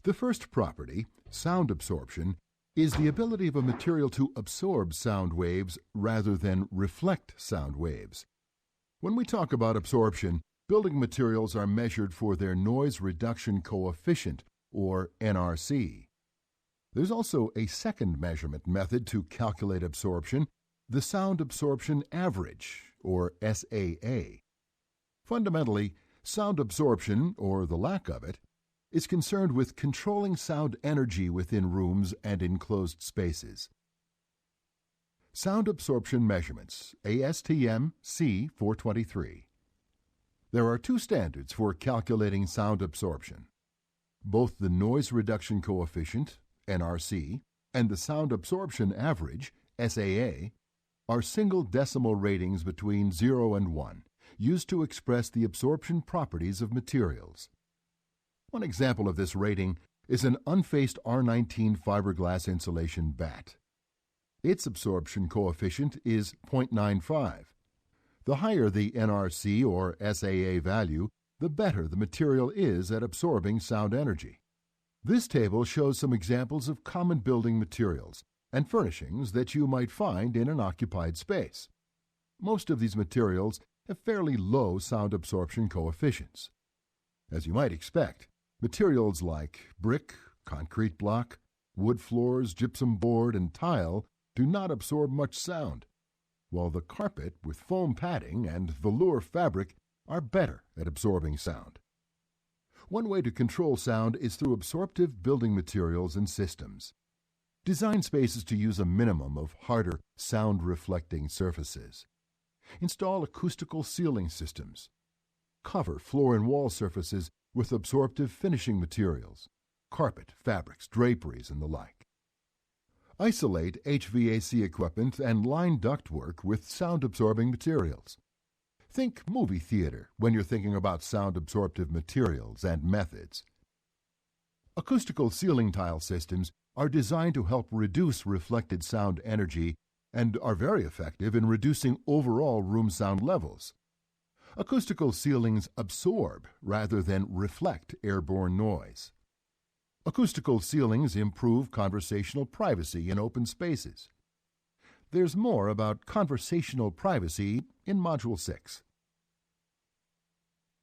The first property, sound absorption, is the ability of a material to absorb sound waves rather than reflect sound waves. When we talk about absorption, building materials are measured for their noise reduction coefficient, or NRC. There's also a second measurement method to calculate absorption, the sound absorption average, or SAA. Fundamentally, sound absorption, or the lack of it, is concerned with controlling sound energy within rooms and enclosed spaces. Sound absorption measurements, ASTM C423. There are two standards for calculating sound absorption. Both the noise reduction coefficient, NRC, and the sound absorption average, SAA, are single decimal ratings between 0 and 1, used to express the absorption properties of materials. One example of this rating is an unfaced R19 fiberglass insulation batt. Its absorption coefficient is 0.95. The higher the NRC or SAA value, the better the material is at absorbing sound energy. This table shows some examples of common building materials and furnishings that you might find in an occupied space. Most of these materials have fairly low sound absorption coefficients. As you might expect, materials like brick, concrete block, wood floors, gypsum board, and tile do not absorb much sound, while the carpet with foam padding and velour fabric are better at absorbing sound. One way to control sound is through absorptive building materials and systems. Design spaces to use a minimum of harder, sound-reflecting surfaces. Install acoustical ceiling systems. Cover floor and wall surfaces with absorptive finishing materials, carpet, fabrics, draperies, and the like. Isolate HVAC equipment and line ductwork with sound-absorbing materials. Think movie theater when you're thinking about sound-absorptive materials and methods. Acoustical ceiling tile systems are designed to help reduce reflected sound energy and are very effective in reducing overall room sound levels. Acoustical ceilings absorb rather than reflect airborne noise. Acoustical ceilings improve conversational privacy in open spaces. There's more about conversational privacy in Module 6.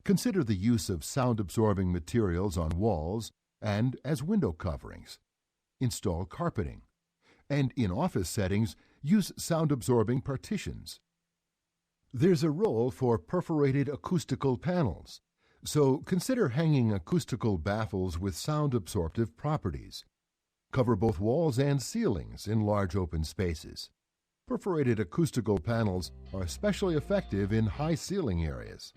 Consider the use of sound-absorbing materials on walls and as window coverings. Install carpeting. And in office settings, use sound-absorbing partitions. There's a role for perforated acoustical panels, so consider hanging acoustical baffles with sound-absorptive properties. Cover both walls and ceilings in large open spaces. Perforated acoustical panels are especially effective in high ceiling areas.